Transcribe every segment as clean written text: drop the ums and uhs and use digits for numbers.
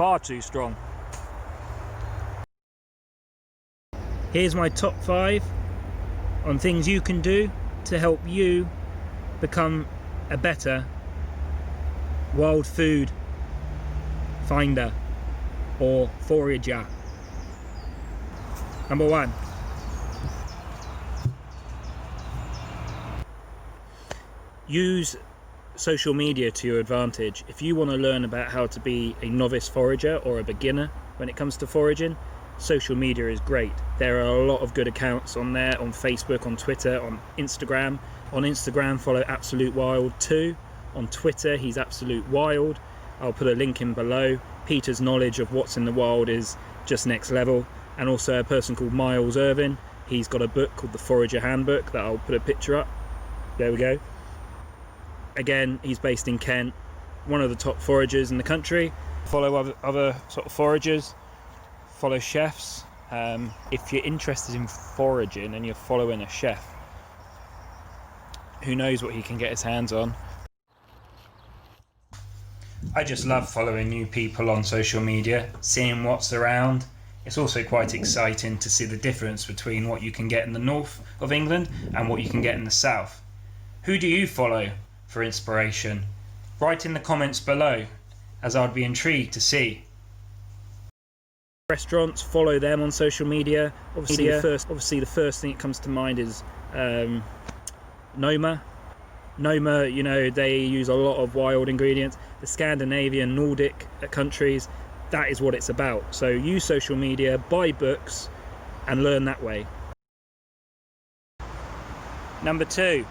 far too strong. Here's my top 5 on things you can do to help you become a better wild food finder or forager. Number 1. Use social media to your advantage. If you want to learn about how to be a novice forager or a beginner when it comes to foraging, social media is great. There are a lot of good accounts on there, on Facebook, on Twitter, on Instagram. On Instagram, follow Absolute Wild 2. On Twitter, he's Absolute Wild. I'll put a link in below. Peter's knowledge of what's in the wild is just next level. And also a person called Miles Irvin. He's got a book called the Forager Handbook that I'll put a picture up. There we go. Again, he's based in Kent, one of the top foragers in the country. Follow other sort of foragers, follow chefs. If you're interested in foraging and you're following a chef, who knows what he can get his hands on. I just love following new people on social media, seeing what's around. It's also quite exciting to see the difference between what you can get in the north of England and what you can get in the south. Who do you follow for inspiration? Write in the comments below, as I'd be intrigued to see. Restaurants, follow them on social media. Obviously the first thing that comes to mind is Noma. Noma, you know, they use a lot of wild ingredients. The Scandinavian, Nordic countries, that is what it's about. So use social media, buy books, and learn that way. Number 2.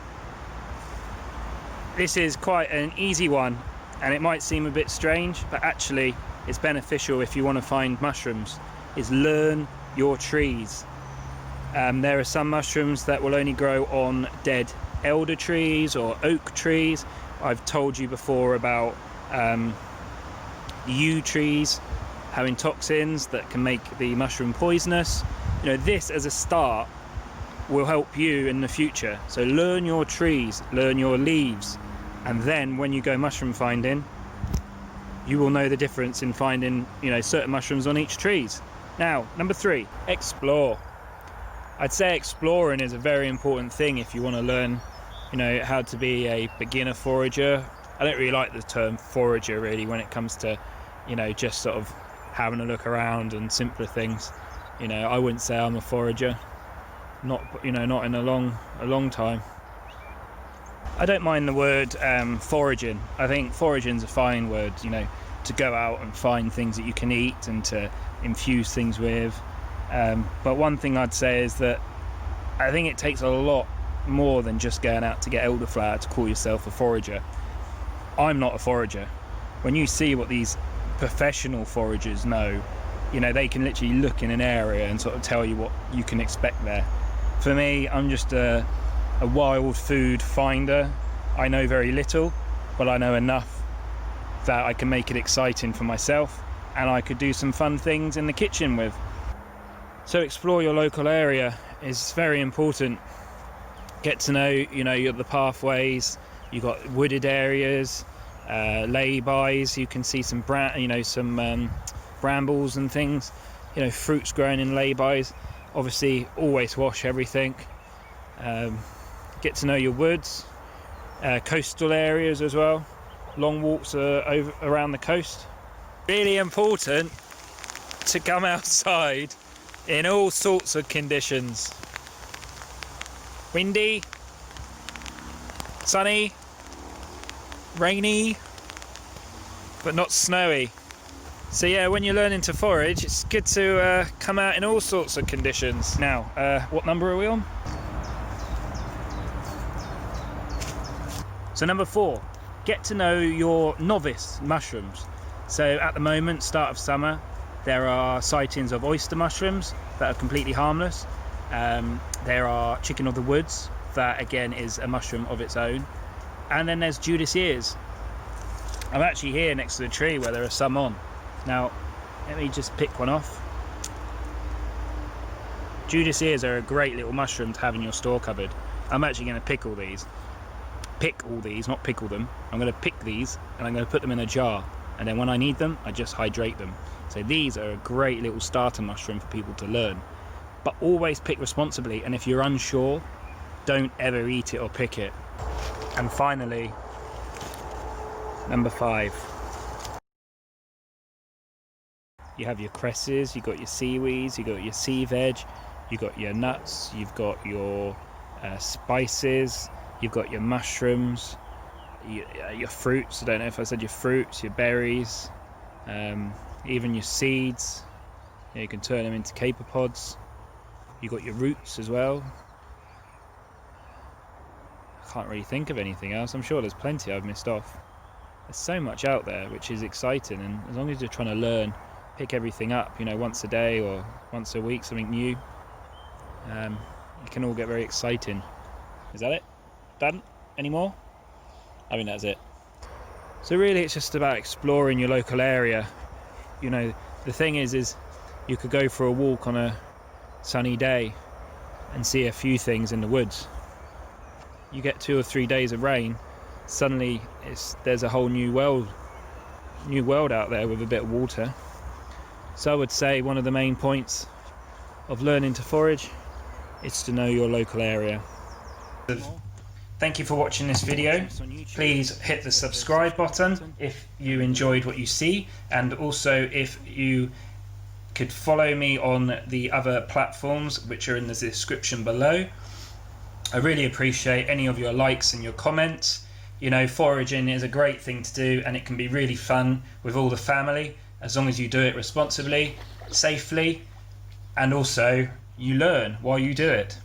This is quite an easy one, and it might seem a bit strange, but actually it's beneficial if you want to find mushrooms, is learn your trees. There are some mushrooms that will only grow on dead elder trees or oak trees. I've told you before about yew trees having toxins that can make the mushroom poisonous. You know, this as a start will help you in the future. So learn your trees, learn your leaves, and then when you go mushroom finding, you will know the difference in finding, you know, certain mushrooms on each trees. Now, number 3, explore. I'd say exploring is a very important thing if you want to learn, you know, how to be a beginner forager. I don't really like the term forager really when it comes to, you know, just sort of having a look around and simpler things. You know, I wouldn't say I'm a forager. Not, you know, not in a long time. I don't mind the word foraging. I think foraging's a fine word, you know, to go out and find things that you can eat and to infuse things with. But one thing I'd say is that I think it takes a lot more than just going out to get elderflower to call yourself a forager. I'm not a forager. When you see what these professional foragers know, you know, they can literally look in an area and sort of tell you what you can expect there. For me, I'm just a wild food finder. I know very little, but I know enough that I can make it exciting for myself, and I could do some fun things in the kitchen with. So explore your local area is very important. Get to know, you know, the pathways. You've got wooded areas, lay-bys. You can see some brambles and things. You know, fruits growing in lay-bys. Obviously, always wash everything. Get to know your woods, coastal areas as well. Long walks around the coast. Really important to come outside in all sorts of conditions. Windy, sunny, rainy, but not snowy. So yeah, when you're learning to forage, it's good to come out in all sorts of conditions. Now, what number are we on? So number 4, get to know your novice mushrooms. So at the moment, start of summer, there are sightings of oyster mushrooms that are completely harmless. There are chicken of the woods, that again is a mushroom of its own. And then there's Judas Ears. I'm actually here next to the tree where there are some on. Now, let me just pick one off. Judas Ears are a great little mushroom to have in your store cupboard. I'm actually going to pick all these, not pickle them. I'm going to pick these and I'm going to put them in a jar and then when I need them, I just hydrate them. So these are a great little starter mushroom for people to learn. But always pick responsibly, and if you're unsure, don't ever eat it or pick it. And finally, number 5. You have your cresses, you've got your seaweeds, you've got your sea veg, you've got your nuts, you've got your spices, you've got your mushrooms, your fruits. I don't know if I said your fruits, your berries, even your seeds. You can turn them into caper pods. You've got your roots as well. I can't really think of anything else. I'm sure there's plenty I've missed off. There's so much out there which is exciting, and as long as you're trying to learn, pick everything up, once a day or once a week, something new, it can all get very exciting. Is that it? Done? Any more? I think that's it. So really it's just about exploring your local area. The thing is you could go for a walk on a sunny day and see a few things in the woods. You get 2 or 3 days of rain, suddenly there's a whole new world out there with a bit of water. So I would say one of the main points of learning to forage is to know your local area. Thank you for watching this video. Please hit the subscribe button if you enjoyed what you see, and also if you could follow me on the other platforms which are in the description below. I really appreciate any of your likes and your comments. Foraging is a great thing to do, and it can be really fun with all the family, as long as you do it responsibly, safely, and also you learn while you do it.